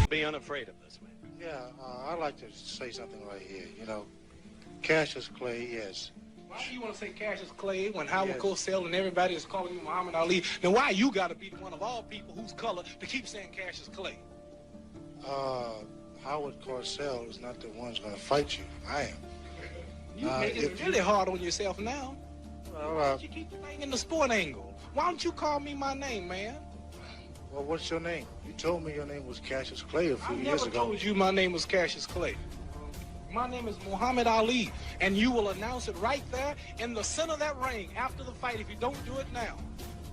Be unafraid of this, man. Yeah, I'd like to say something right here. You know, Cassius Clay, yes. Why do you want to say Cassius Clay when Howard Cosell and everybody is calling you Muhammad Ali? Then why you got to be one of all people whose color to keep saying Cassius Clay? Howard Cosell is not the one's going to fight you. I am. You making it really hard on yourself now. Well, Why don't you keep the thing in the sport angle? Why don't you call me my name, man? Well, what's your name? You told me your name was Cassius Clay a few I years never ago. told you my name was Cassius Clay. My name is Muhammad Ali, and you will announce it right there in the center of that ring after the fight if you don't do it now.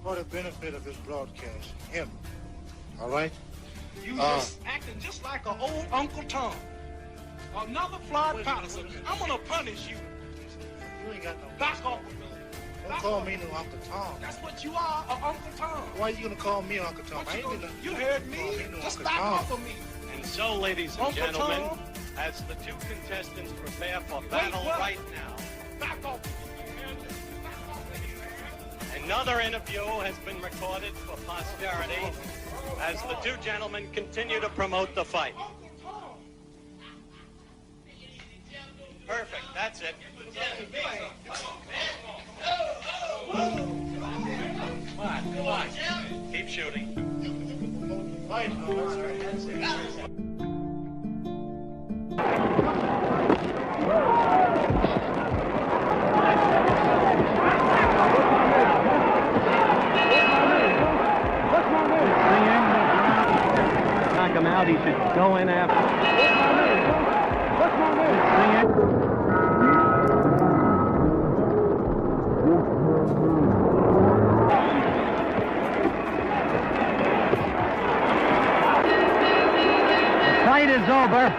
For the benefit of this broadcast, him. All right? You just acting just like an old Uncle Tom. Another flawed policy. I'm going to punish you. You ain't got no... Back off of me. Don't call me no Uncle Tom. That's what you are, an Uncle Tom. Why are you going to call me Uncle Tom? I ain't gonna... You heard me. Just back off of me. And so, ladies and Uncle gentlemen, Tom. as the two contestants prepare for battle right now, Back off. another interview has been recorded for posterity as the two gentlemen continue to promote the fight. Perfect, that's it. Come on. Keep shooting. Knock him out, he should go in after. What's my name? The fight is over.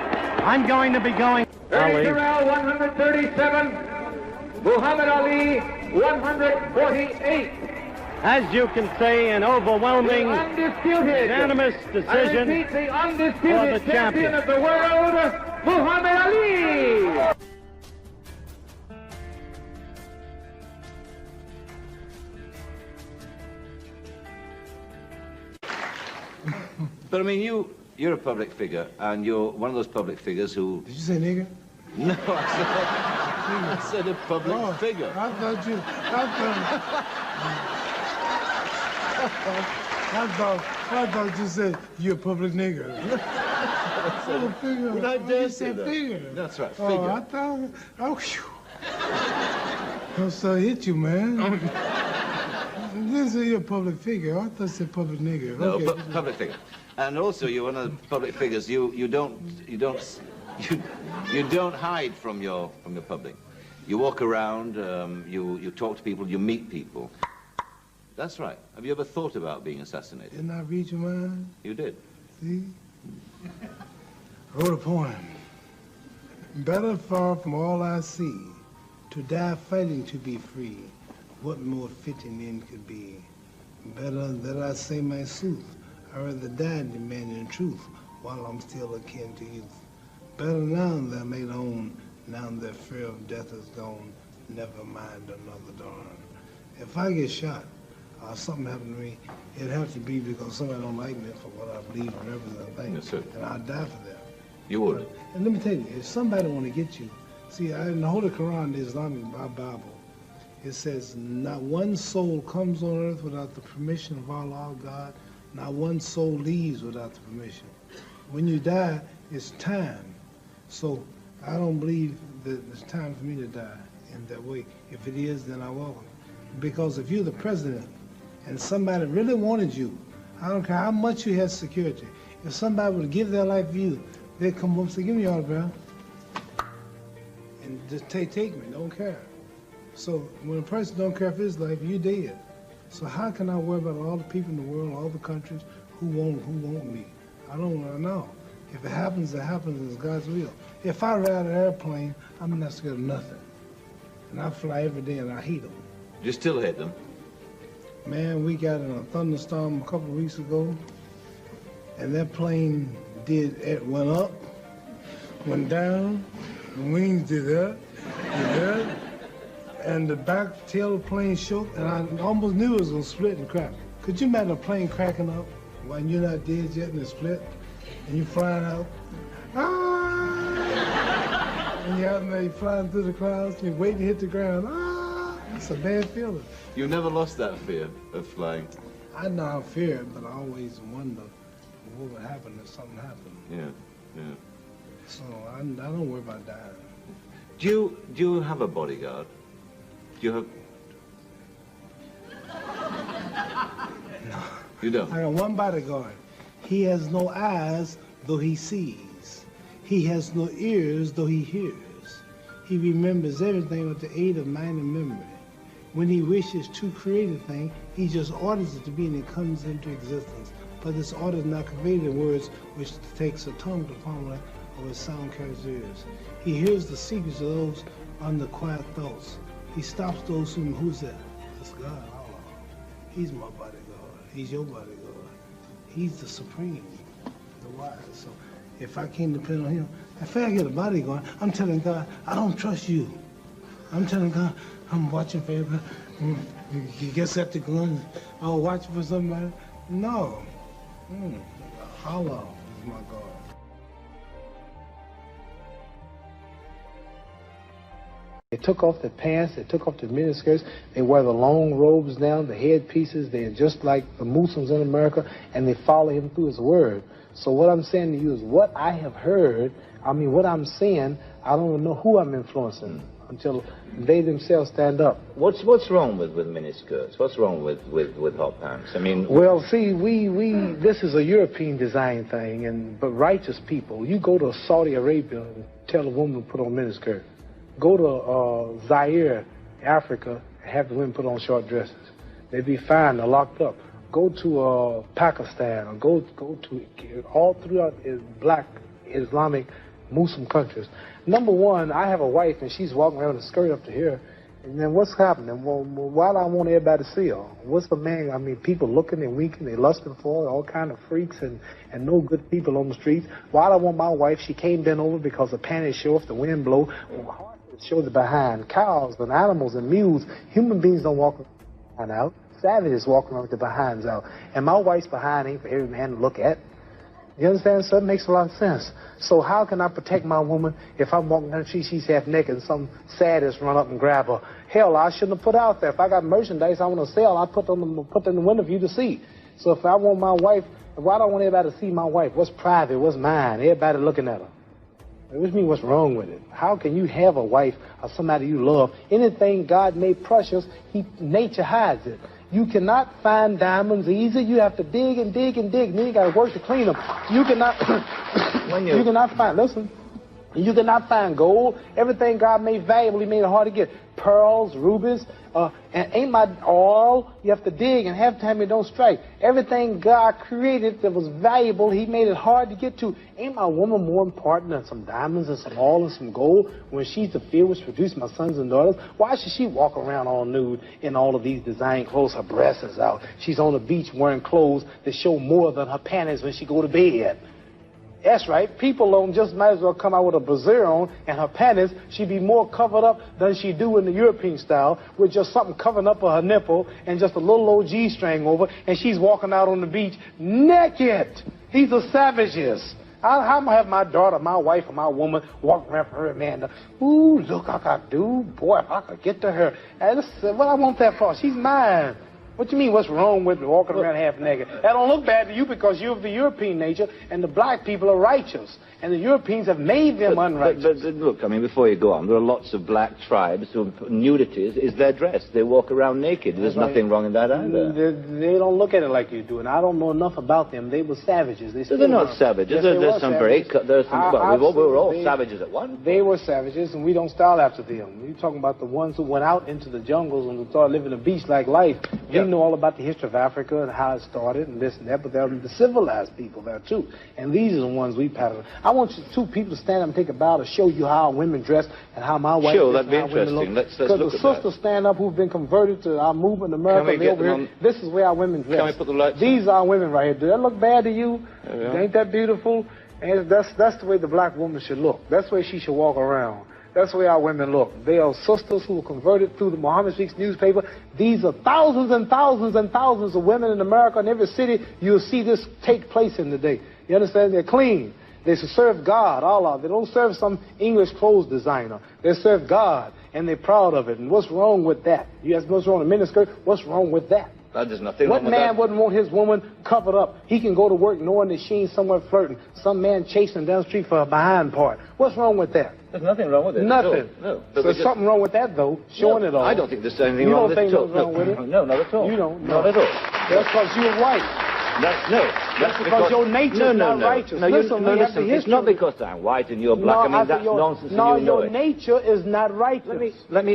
I'm going to be going. Ali. Corral 137, Muhammad Ali 148. As you can see, an overwhelming, Undisputed. unanimous I decision repeat, the for undisputed the champion. of the world, Muhammad Ali. But I mean, you're a public figure, and you're one of those public figures who... Did you say nigga? No, I said a public figure. I thought you said you're a public nigger. Public figure. Would I dare say said that? figure. That's right, figure. Oh, I thought, I'm sorry, hit you, man. This is your public figure. I thought you said public nigger. No, Okay. public figure. And also, you're one of the public figures. You don't hide from your public. You walk around. You talk to people. You meet people. That's right. Have you ever thought about being assassinated? Didn't I read your mind? You did. See? I wrote a poem. Better far from all I see, to die fighting to be free. What more fitting end could be? Better that I say my sooth. I rather die demanding truth while I'm still akin to youth. Better now that I made own, now that fear of death is gone, never mind another dawn. If I get shot or something happen to me, it'd have to be because somebody don't like me for what I believe and represent and think. Yes, sir. And I'll die for that. You would. And let me tell you, if somebody want to get you, see, in the Holy Quran, the Islamic Bible, it says, not one soul comes on earth without the permission of Allah, God. Not one soul leaves without the permission. When you die, it's time. So I don't believe that it's time for me to die in that way. If it is, then I welcome it. Because if you're the president and somebody really wanted you, I don't care how much you had security, if somebody would give their life for you, they'd come up and say, give me your autograph. And just take me, don't care. So when a person don't care for his life, you're dead. So how can I worry about all the people in the world, all the countries who want me? I don't want to know. If it happens, it happens. It's God's will. If I ride an airplane, I'm not scared of nothing. And I fly every day and I hate them. You still hate them? Man, we got in a thunderstorm a couple of weeks ago, and that plane went up, went down, the wings did that, and the back tail of the plane shook, and I almost knew it was gonna split and crack. Could you imagine a plane cracking up while you're not dead yet and it's split, and you're flying out? Ah! And you're out there, you're flying through the clouds, and you're waiting to hit the ground. Ah! It's a bad feeling. You never lost that fear of flying? I know I fear it, but I always wonder what would happen if something happened. Yeah, yeah. So I don't worry about dying. Do you have a bodyguard? Do you have... No. You don't? I got one bodyguard. He has no eyes, though he sees. He has no ears, though he hears. He remembers everything with the aid of mind and memory. When he wishes to create a thing, he just orders it to be and it comes into existence. But this order is not conveyed in words, which takes a tongue to formula or a sound carries ears. He hears the secrets of those under quiet thoughts. He stops those who's that? It's God, Allah. He's my bodyguard. He's your bodyguard. He's the supreme, the wise. So if I can't depend on him, if I get a bodyguard, I'm telling God, I don't trust you. I'm telling God, I'm watching for everybody. He gets at the gun, I'll watch for somebody. No. Allah is my God. They took off the pants, they took off the miniskirts, they wear the long robes now, the headpieces, they're just like the Muslims in America, and they follow him through his word. So what I'm saying to you is what I have heard, what I'm saying, I don't know who I'm influencing until they themselves stand up. What's wrong with miniskirts? What's wrong with hot pants? Well, see, this is a European design thing, but righteous people, you go to Saudi Arabia and tell a woman to put on miniskirt. Go to Zaire, Africa, and have the women put on short dresses. They'd be fine, they're locked up. Go to Pakistan, or go to all throughout black Islamic Muslim countries. Number one, I have a wife and she's walking around with a skirt up to here. And then what's happening? Well, why do I want everybody to see her? What's the man? People looking and winking, they lusting for her, all kind of freaks and no good people on the streets. Why do I want my wife? She can't bend over because the panties show if the wind blow. Show the behind. Cows and animals and mules. Human beings don't walk behind out. Savages walk around with their behinds out. And my wife's behind ain't for every man to look at. You understand? So it makes a lot of sense. So how can I protect my woman if I'm walking down the street, she's half naked and some sadist run up and grab her? Hell, I shouldn't have put out there. If I got merchandise I want to sell, I put them in the window for you to see. So if I want my wife, why do I want everybody to see my wife? What's private? What's mine? Everybody looking at her. Which means what's wrong with it? How can you have a wife or somebody you love? Anything God made precious, nature hides it. You cannot find diamonds easy. You have to dig and dig and dig. Then you got to work to clean them. You cannot. You cannot find. Listen. You cannot find gold. Everything God made valuable, He made it hard to get. Pearls, rubies, and ain't my oil. You have to dig, and half the time it don't strike. Everything God created that was valuable, He made it hard to get to. Ain't my woman more important than some diamonds and some oil and some gold when she's the field which produced my sons and daughters? Why should she walk around all nude in all of these design clothes? Her breasts is out. She's on the beach wearing clothes that show more than her panties when she go to bed. That's right. People don't just might as well come out with a brassiere on and her panties. She'd be more covered up than she do in the European style with just something covering up her nipple and just a little old G-string over, and she's walking out on the beach naked. These are savages. How am I have my daughter, my wife, or my woman walking around for her man? Ooh, look, I could do. Boy, if I could get to her. And what I want that for? She's mine. What you mean, what's wrong with walking around half naked? That don't look bad to you because you're of the European nature, and the black people are righteous. And the Europeans have made them unrighteous. But look, before you go on, there are lots of black tribes who nudity is their dress. They walk around naked. There's nothing wrong in that either. They don't look at it like you do, and I don't know enough about them. They were savages. They're not savages. Yes, we were all savages at one point. They were savages, and we don't style after them. You're talking about the ones who went out into the jungles and started living a beach-like life. We know all about the history of Africa and how it started and this and that, but there are the civilized people there, too. And these are the ones we pattern. I want you two people to stand up and take a bow to show you how women dress and how my wife Sure, that'd be interesting. Let's look at that. Because the sisters stand up who've been converted to our movement in America. This is where our women dress. Can we put the lights These are our women right here. Do that look bad to you? Ain't that beautiful? And that's the way the black woman should look. That's the way she should walk around. That's the way our women look. They are sisters who were converted through the Muhammad Speaks newspaper. These are thousands and thousands and thousands of women in America. In every city, you'll see this take place in the day. You understand? They're clean. They serve God, Allah. They don't serve some English clothes designer. They serve God, and they're proud of it. And what's wrong with that? You ask what's wrong with a miniskirt? What's wrong with that? There's nothing what wrong with that. man wouldn't want his woman covered up? He can go to work knowing that she ain't somewhere flirting. Some man chasing down the street for a behind part. What's wrong with that? There's nothing wrong with it. Nothing. No. So there's something wrong with that, though, showing it all. I don't think there's anything wrong with it. You don't think there's wrong with it? No, not at all. You don't? Not at all. That's because you're white. That's because your nature is not righteous. Listen, it's not because I'm white and you're black. I mean, that's nonsense. No, and you know your nature is not righteous. How do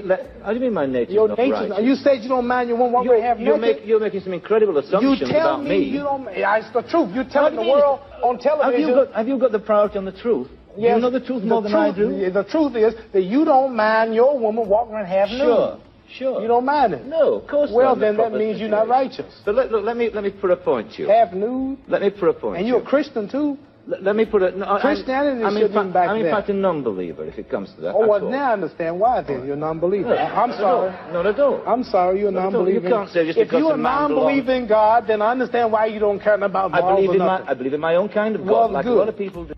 you mean my nature your is not nature, righteous? You said you don't mind your woman walking half naked. You're making some incredible assumptions about me. You don't. It's the truth. You're telling the world on television. Have you got the priority on the truth? Yes, you know the truth more than I do? The truth is that you don't mind your woman walking around half nude. Sure. You don't mind it? No, of course not. Well, then that means you're not righteous. But let me put a point to you. Half nude? Let me put a point. And you're a Christian, too? Let me put it... No, Christianity shouldn't be back I'm in fact a non-believer, if it comes to that. Oh, well, now I understand why, then. You're a non-believer. No, I'm sorry. Not at all. I'm sorry, you're a non-believer. You can't say just because if you're a non-believer in God, then I understand why you don't care about morals or nothing. I believe in my own kind of God, like a lot of people do.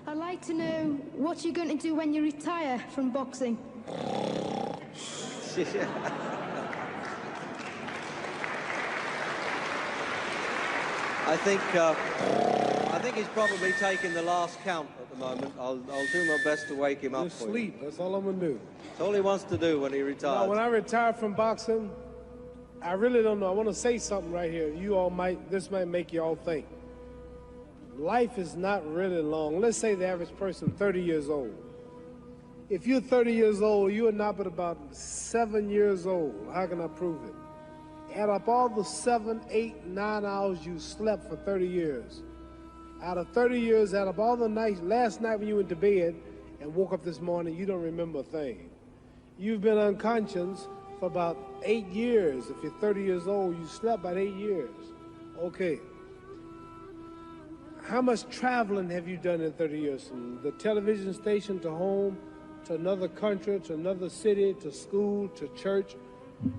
I'd like to know what you're going to do when you retire from boxing. I think he's probably taking the last count at the moment. I'll do my best to wake him up for sleep. That's all I'm going to do. That's all he wants to do when he retires. Now, when I retire from boxing, I really don't know. I want to say something right here. This might make you all think. Life is not really long. Let's say the average person, 30 years old. If you're 30 years old, you are not but about 7 years old. How can I prove it? Add up all the 7, 8, 9 hours you slept for 30 years. Out of 30 years, add up all the nights, last night when you went to bed and woke up this morning, you don't remember a thing. You've been unconscious for about 8 years. If you're 30 years old, you slept about 8 years. Okay. How much traveling have you done in 30 years? From the television station to home, to another country, to another city, to school, to church.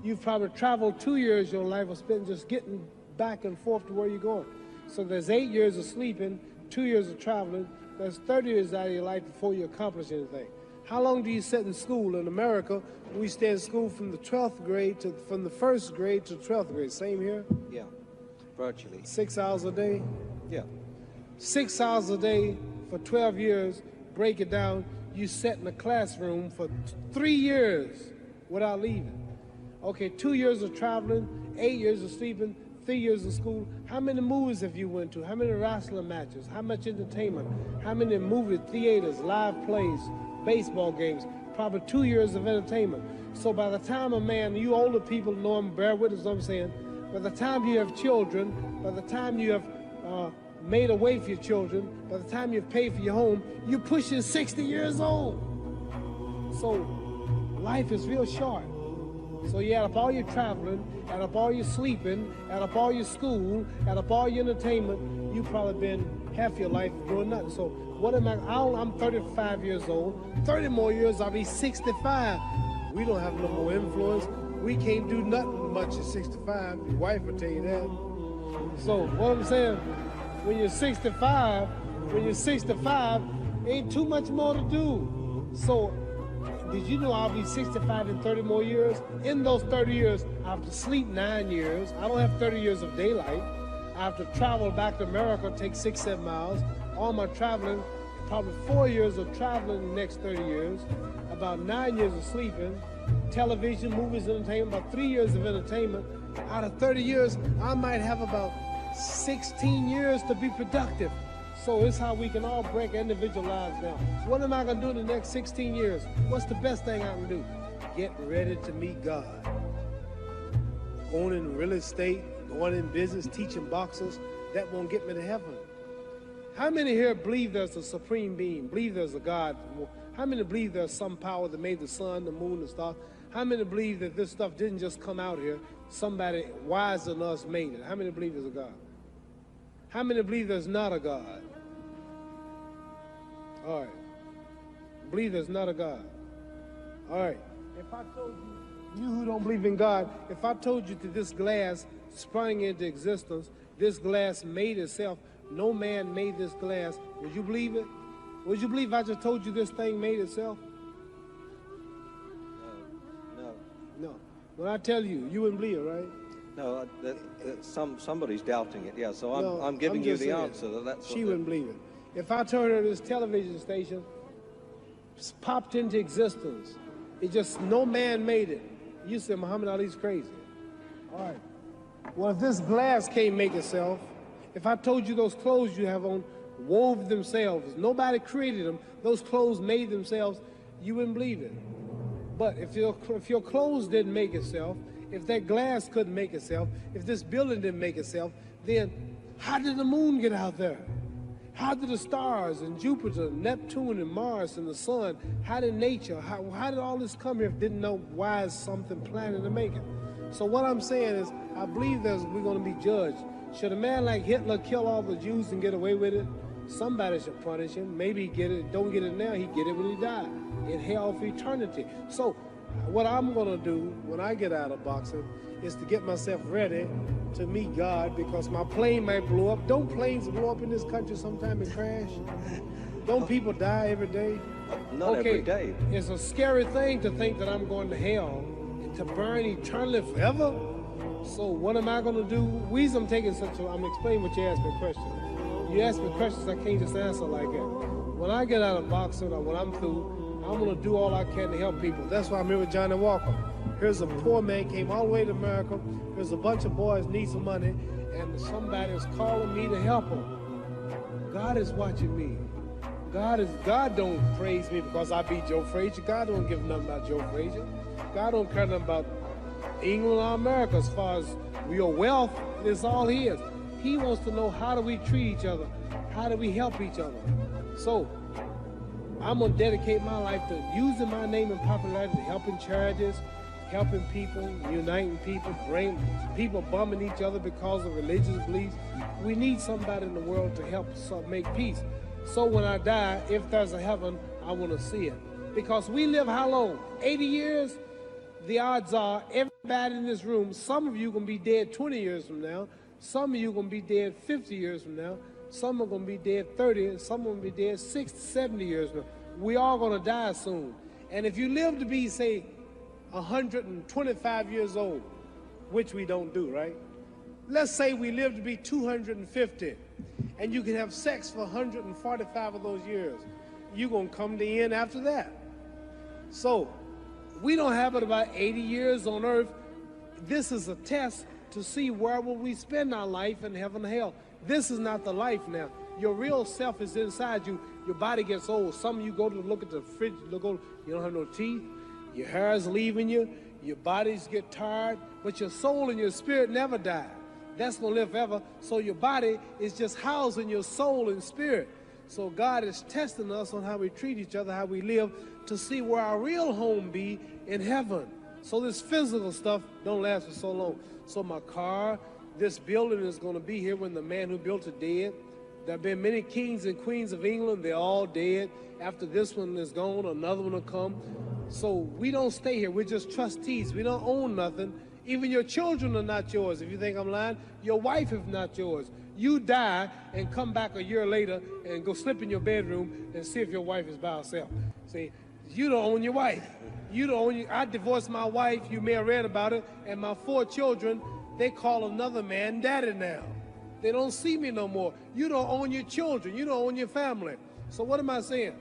You've probably traveled 2 years of your life or spent just getting back and forth to where you're going. So there's 8 years of sleeping, 2 years of traveling. There's 30 years out of your life before you accomplish anything. How long do you sit in school? In America, we stay in school from the 12th grade from the 1st grade to 12th grade. Same here? Yeah, virtually. 6 hours a day? Yeah. 6 hours a day for 12 years, break it down, you sat in a classroom for 3 years without leaving. Okay, 2 years of traveling, 8 years of sleeping, 3 years of school. How many movies have you went to? How many wrestling matches? How much entertainment? How many movie theaters, live plays, baseball games? Probably 2 years of entertainment. So by the time a man, you older people know him, bear witness what I'm saying, by the time you have children, by the time you have made a way for your children, by the time you've paid for your home, you're pushing 60 years old. So life is real short. So you add up all your traveling, add up all your sleeping, add up all your school, add up all your entertainment, you've probably been half your life doing nothing. So what am I'm 35 years old. 30 more years, I'll be 65. We don't have no more influence. We can't do nothing much at 65. Your wife will tell you that. So what I'm saying, when you're 65, ain't too much more to do. So did you know I'll be 65 in 30 more years? In those 30 years, I have to sleep 9 years. I don't have 30 years of daylight. I have to travel back to America, take 6, 7 miles. All my traveling, probably 4 years of traveling in the next 30 years, about 9 years of sleeping, television, movies, entertainment, about 3 years of entertainment. Out of 30 years, I might have about 16 years to be productive. So it's how we can all break individual lives down. So what am I going to do in the next 16 years? What's the best thing I can do? Get ready to meet God. Going in real estate, going in business, teaching boxers, that won't get me to heaven. How many here believe there's a supreme being, believe there's a God? How many believe there's some power that made the sun, the moon, the stars? How many believe that this stuff didn't just come out here? Somebody wiser than us made it. How many believe there's a God? How many believe there's not a God? All right. Believe there's not a God. All right. If I told you, you who don't believe in God, if I told you that this glass sprang into existence, this glass made itself, no man made this glass, would you believe it? Would you believe I just told you this thing made itself? No. When I tell you, you wouldn't believe it, right? No, somebody's doubting it, yeah, so I'm giving you the answer. That's she wouldn't believe it. If I told her this television station popped into existence, it just, no man made it, you said Muhammad Ali's crazy. All right. Well, if this glass can't make itself, if I told you those clothes you have on wove themselves, nobody created them, those clothes made themselves, you wouldn't believe it. But if your clothes didn't make itself, if that glass couldn't make itself, if this building didn't make itself, then how did the moon get out there? How did the stars and Jupiter, Neptune and Mars and the sun, how did nature, how did all this come here if didn't know why is something planning to make it? So what I'm saying is, I believe we're going to be judged. Should a man like Hitler kill all the Jews and get away with it? Somebody should punish him. Maybe he get it, don't get it now, he get it when he died, in hell for eternity. So what I'm going to do when I get out of boxing is to get myself ready to meet God, because my plane might blow up. Don't planes blow up in this country sometime and crash? Don't people die every day? Not every day. It's a scary thing to think that I'm going to hell and to burn eternally forever. So what am I going to do? I'm explaining what you asked me a question. You ask me questions I can't just answer like that. When I get out of boxing or when I'm through, I'm going to do all I can to help people. That's why I'm here with Johnny Walker. Here's a poor man, came all the way to America. Here's a bunch of boys need some money, and somebody is calling me to help them. God is watching me. God don't praise me because I beat Joe Frazier. God don't give nothing about Joe Frazier. God don't care nothing about England or America as far as your wealth. It's all his. He wants to know, how do we treat each other? How do we help each other? So I'm going to dedicate my life to using my name and popularity to helping charities, helping people, uniting people, bring people bumming each other because of religious beliefs. We need somebody in the world to help us make peace. So when I die, if there's a heaven, I want to see it. Because we live how long? 80 years? The odds are everybody in this room, some of you are going to be dead 20 years from now. Some of you are going to be dead 50 years from now. Some are going to be dead 30, and some are going to be dead 60, 70 years from now. We all going to die soon. And if you live to be, say, 125 years old, which we don't do, right? Let's say we live to be 250, and you can have sex for 145 of those years. You're going to come to the end after that. So we don't have it about 80 years on earth. This is a test to see where will we spend our life in heaven and hell. This is not the life now. Your real self is inside you. Your body gets old. Some of you go to look at the fridge, you don't have no teeth. Your hair is leaving you. Your bodies get tired. But your soul and your spirit never die. That's going to live forever. So your body is just housing your soul and spirit. So God is testing us on how we treat each other, how we live, to see where our real home be in heaven. So this physical stuff don't last for so long. So my car, this building is going to be here when the man who built it dead. There have been many kings and queens of England. They're all dead. After this one is gone, another one will come. So we don't stay here. We're just trustees. We don't own nothing. Even your children are not yours. If you think I'm lying, your wife is not yours. You die and come back a year later and go slip in your bedroom and see if your wife is by herself. See, you don't own your wife. You don't own I divorced my wife, you may have read about it, and my 4 children, they call another man daddy now. They don't see me no more. You don't own your children. You don't own your family. So what am I saying?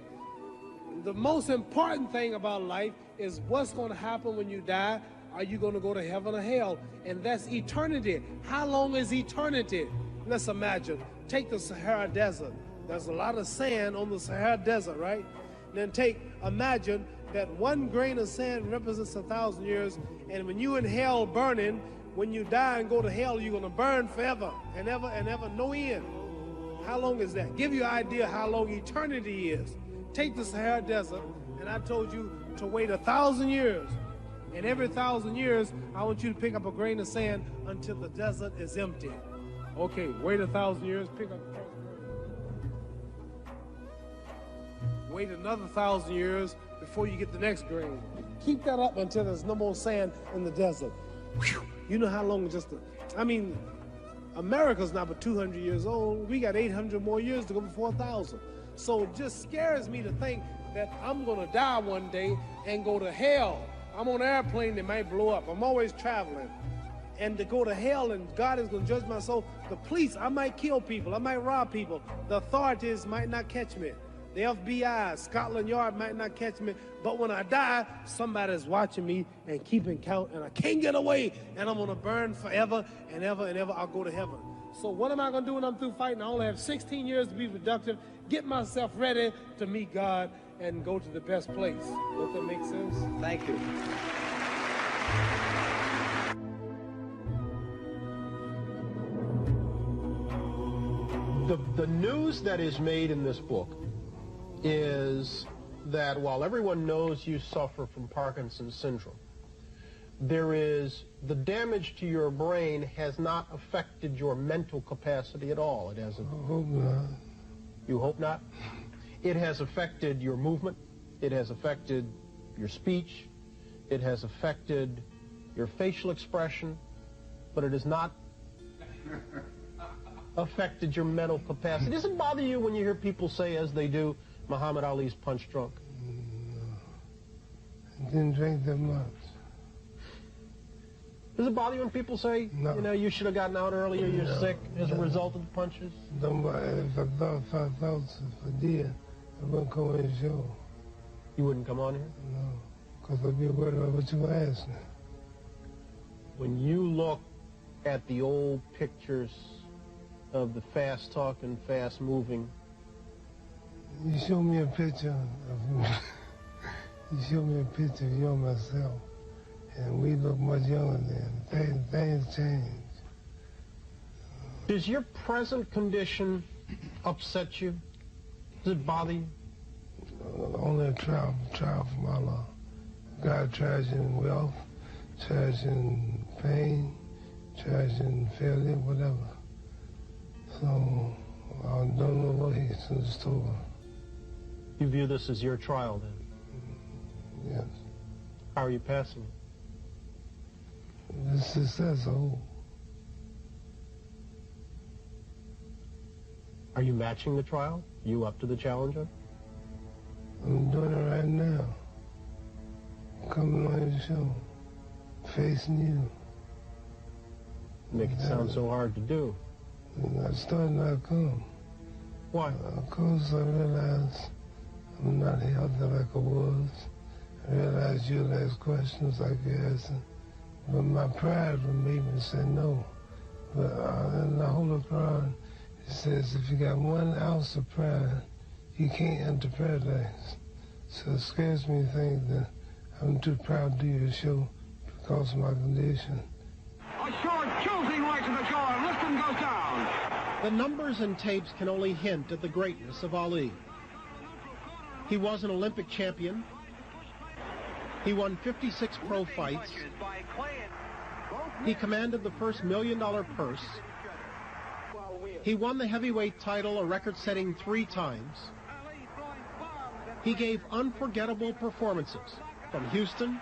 The most important thing about life is what's going to happen when you die. Are you going to go to heaven or hell? And that's eternity. How long is eternity? Let's imagine. Take the Sahara Desert. There's a lot of sand on the Sahara Desert, right? And then imagine that 1 grain of sand represents 1,000 years, and when you in hell burning, when you die and go to hell, you're going to burn forever and ever, no end. How long is that? Give you an idea how long eternity is. Take the Sahara Desert, and I told you to wait 1,000 years. And every 1,000 years, I want you to pick up a grain of sand until the desert is empty. Okay, wait 1,000 years, pick up the first grain. Wait another 1,000 years before you get the next grain. Keep that up until there's no more sand in the desert. You know how long America's not but 200 years old. We got 800 more years to go before 1,000. So it just scares me to think that I'm gonna die one day and go to hell. I'm on an airplane that might blow up. I'm always traveling. And to go to hell and God is gonna judge my soul. The police, I might kill people, I might rob people. The authorities might not catch me. The FBI, Scotland Yard might not catch me. But when I die, somebody's watching me and keeping count, and I can't get away, and I'm gonna burn forever and ever and ever. I'll go to heaven. So what am I gonna do when I'm through fighting? I only have 16 years to be productive, get myself ready to meet God and go to the best place. Does that make sense? Thank you. The news that is made in this book is that while everyone knows you suffer from Parkinson's syndrome, the damage to your brain has not affected your mental capacity at all. It hasn't. I hope not. You hope not? It has affected your movement. It has affected your speech. It has affected your facial expression, but it has not affected your mental capacity. Does it bother you when you hear people say, as they do, Muhammad Ali's punch drunk? No. I didn't drink that much. Does it bother you when people say, no, you know, you should have gotten out earlier, you're sick as a result of the punches? Don't bother. If I did, I wouldn't come on the show. You wouldn't come on here? No, because I'd be worried about what you were asking. When you look at the old pictures of the fast-talking, fast-moving... You show me a picture of me. You show me a picture of you and myself, and we look much younger then. Things change. Does your present condition upset you? Does it bother you? Only a trial from Allah. God tries you in wealth, tries you in pain, tries you in failure, whatever. So I don't know what he's in store. You view this as your trial, then? Yes. How are you passing it? The success, oh. Are you matching the trial? Are you up to the challenge? I'm doing it right now. Coming on your show. Facing you. Make it sound so hard to do. I started to come. Why? Because I realized I'm not healthy like I was. I realized you'll ask questions like you're asking. But my pride would make me say no. But in the Holy Quran, it says if you got 1 ounce of pride, you can't enter paradise. So it scares me to think that I'm too proud to do your show because of my condition. A short choosing right to the core. Liston goes down. The numbers and tapes can only hint at the greatness of Ali. He was an Olympic champion. He won 56 pro fights. He commanded the first $1 million purse. He won the heavyweight title, a record-setting 3 times. He gave unforgettable performances from Houston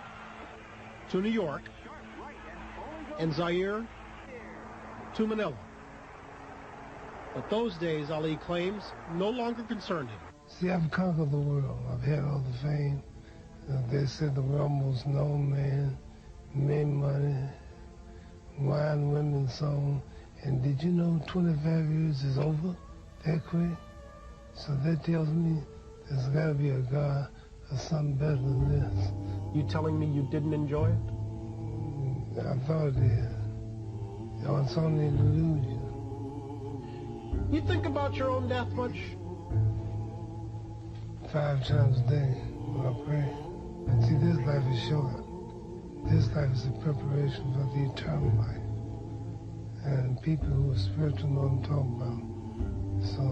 to New York and Zaire to Manila. But those days, Ali claims, no longer concerned him. See, I've conquered the world. I've had all the fame. They said the world most known man, made money, wine, women, song. And did you know 25 years is over that quick? So that tells me there's got to be a God or something better than this. You telling me you didn't enjoy it? I thought it did. It's only an illusion. You think about your own death much? 5 times a day when I pray. And see, this life is short. This life is a preparation for the eternal life. And people who are spiritual know what I'm talking about. So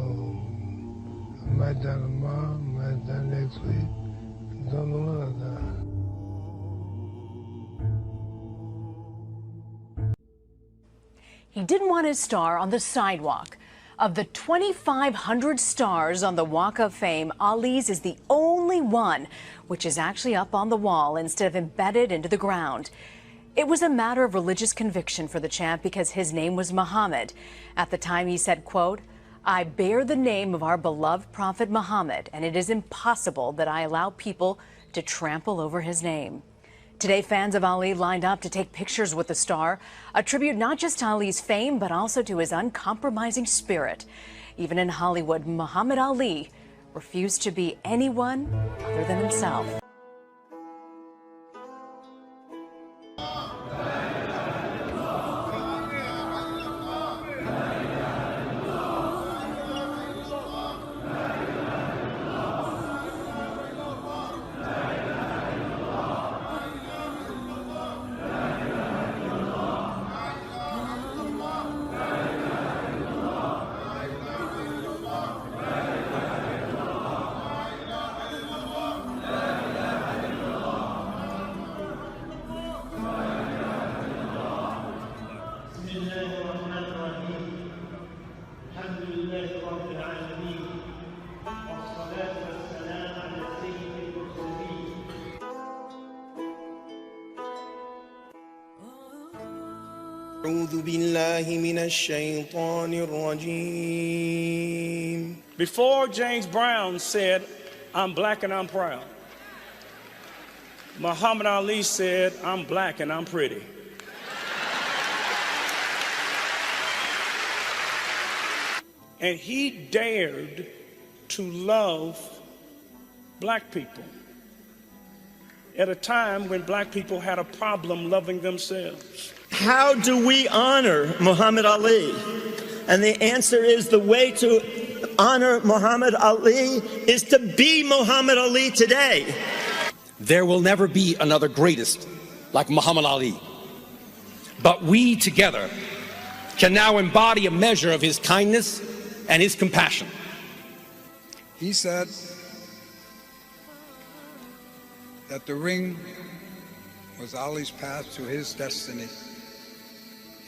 I might die tomorrow, I might die next week. I don't know when I die. He didn't want his star on the sidewalk. Of the 2,500 stars on the Walk of Fame, Ali's is the only one which is actually up on the wall instead of embedded into the ground. It was a matter of religious conviction for the champ because his name was Muhammad. At the time he said, quote, "I bear the name of our beloved prophet Muhammad, and it is impossible that I allow people to trample over his name." Today, fans of Ali lined up to take pictures with the star, a tribute not just to Ali's fame, but also to his uncompromising spirit. Even in Hollywood, Muhammad Ali refused to be anyone other than himself. Before James Brown said, "I'm black and I'm proud," Muhammad Ali said, "I'm black and I'm pretty." And he dared to love black people at a time when black people had a problem loving themselves. How do we honor Muhammad Ali? And the answer is the way to honor Muhammad Ali is to be Muhammad Ali today. There will never be another greatest like Muhammad Ali. But we together can now embody a measure of his kindness and his compassion. He said that the ring was Ali's path to his destiny.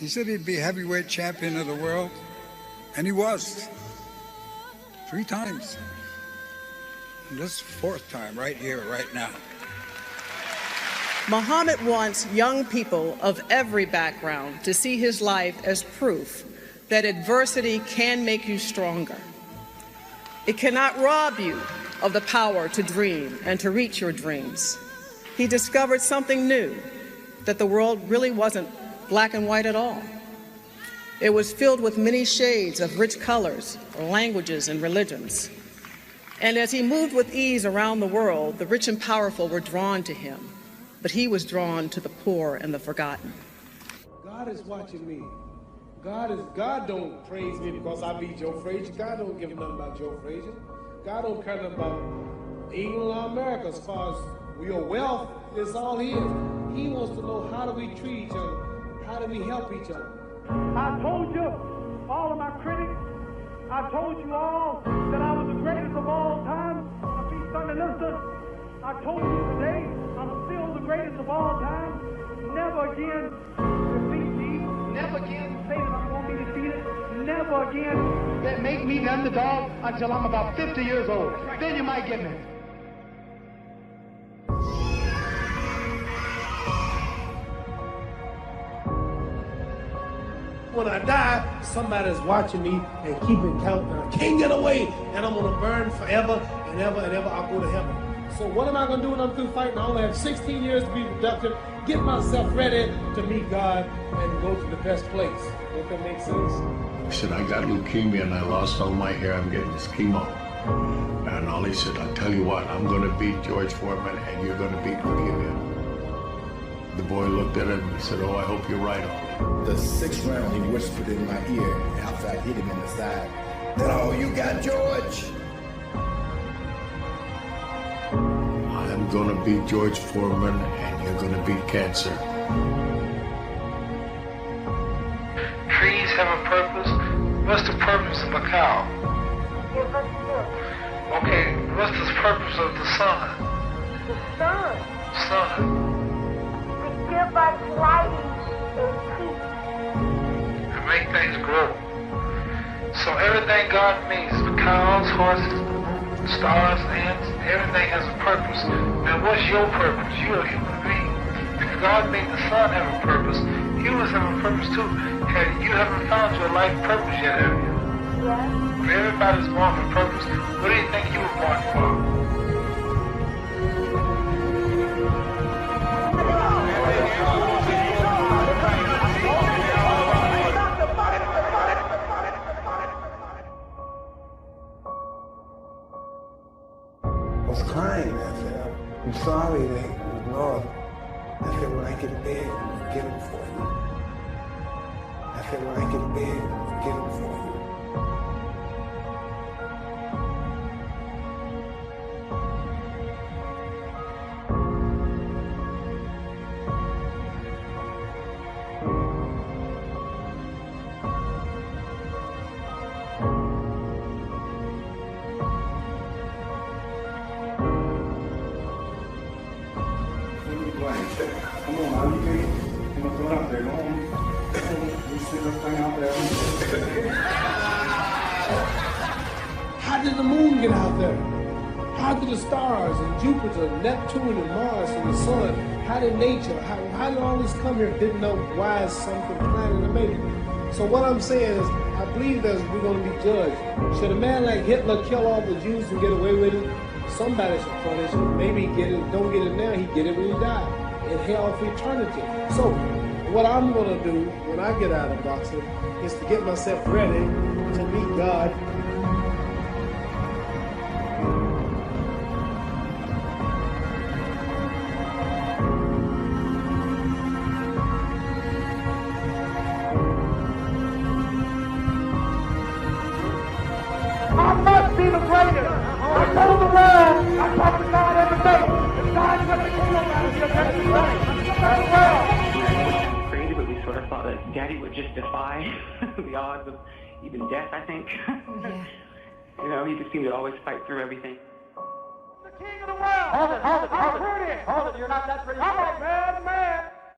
He said he'd be heavyweight champion of the world, and he was. 3 times. And this 4th time right here, right now. Muhammad wants young people of every background to see his life as proof that adversity can make you stronger. It cannot rob you of the power to dream and to reach your dreams. He discovered something new, that the world really wasn't black and white at all. It was filled with many shades of rich colors, languages, and religions. And as he moved with ease around the world, the rich and powerful were drawn to him, but he was drawn to the poor and the forgotten. God is watching me. God don't praise me because I beat Joe Frazier. God don't give nothing about Joe Frazier. God don't care nothing about England or America as far as your wealth is all his. He wants to know, how do we treat each other? How do we help each other? I told you, all of my critics, I told you all that I was the greatest of all time. I told you today, I'm still the greatest of all time. Never again defeat me. Never again say that I won't be defeated. Never again that make me the underdog until I'm about 50 years old. Then you might get me. When I die, somebody's watching me and keeping count, and I can't get away, and I'm gonna burn forever and ever and ever. I'll go to heaven. So what am I gonna do when I'm through fighting? I only have 16 years to be productive, get myself ready to meet God and go to the best place. Does that make sense? I said, I got leukemia and I lost all my hair. I'm getting this chemo. And Ali said, I'll tell you what, I'm gonna beat George Foreman and you're gonna beat leukemia. The boy looked at him and said, oh, I hope you're right, Ali. The 6th round, he whispered in my ear after I hit him in the side, that all you got, George? I'm gonna beat George Foreman and you're gonna beat cancer. Trees have a purpose. What's the purpose of a cow? Okay, what's the purpose of the sun? The sun. Sun. To give us lighting and peace. To make make things grow. So everything God makes, cows, horses, stars, ants, everything has a purpose. Now what's your purpose? You're a human being. If God made the sun have a purpose, humans have a purpose too. You haven't found your life purpose yet, have you? If everybody's born for purpose, what do you think you were born for? I was crying. I said, I'm sorry, Lord. I said, when I get to bed, I'll get them for you. I said, when I get to bed, I'll get them for you. Come on, how you think? I'm gonna throw it out there. Go on. You stick this thing out there. How did the moon get out there? How did the stars and Jupiter, Neptune and Mars and the sun, how did nature, how did all this come here? Didn't know why is something planning to make it. So what I'm saying is, I believe that we're going to be judged. Should a man like Hitler kill all the Jews and get away with it? Somebody should punish him. Maybe get it, don't get it now, he get it when he died. In hell for eternity. So what I'm going to do when I get out of boxing is to get myself ready to meet God. I must be the greatest. I told the world, I talk to God every day. And God is the kingdom out of your country. Crazy, but we sort of thought that Daddy would just defy the odds of even death, I think. Yeah. You know, he just seemed to always fight through everything. The king of the world. Hold it. You're not that pretty. I'm a bad man.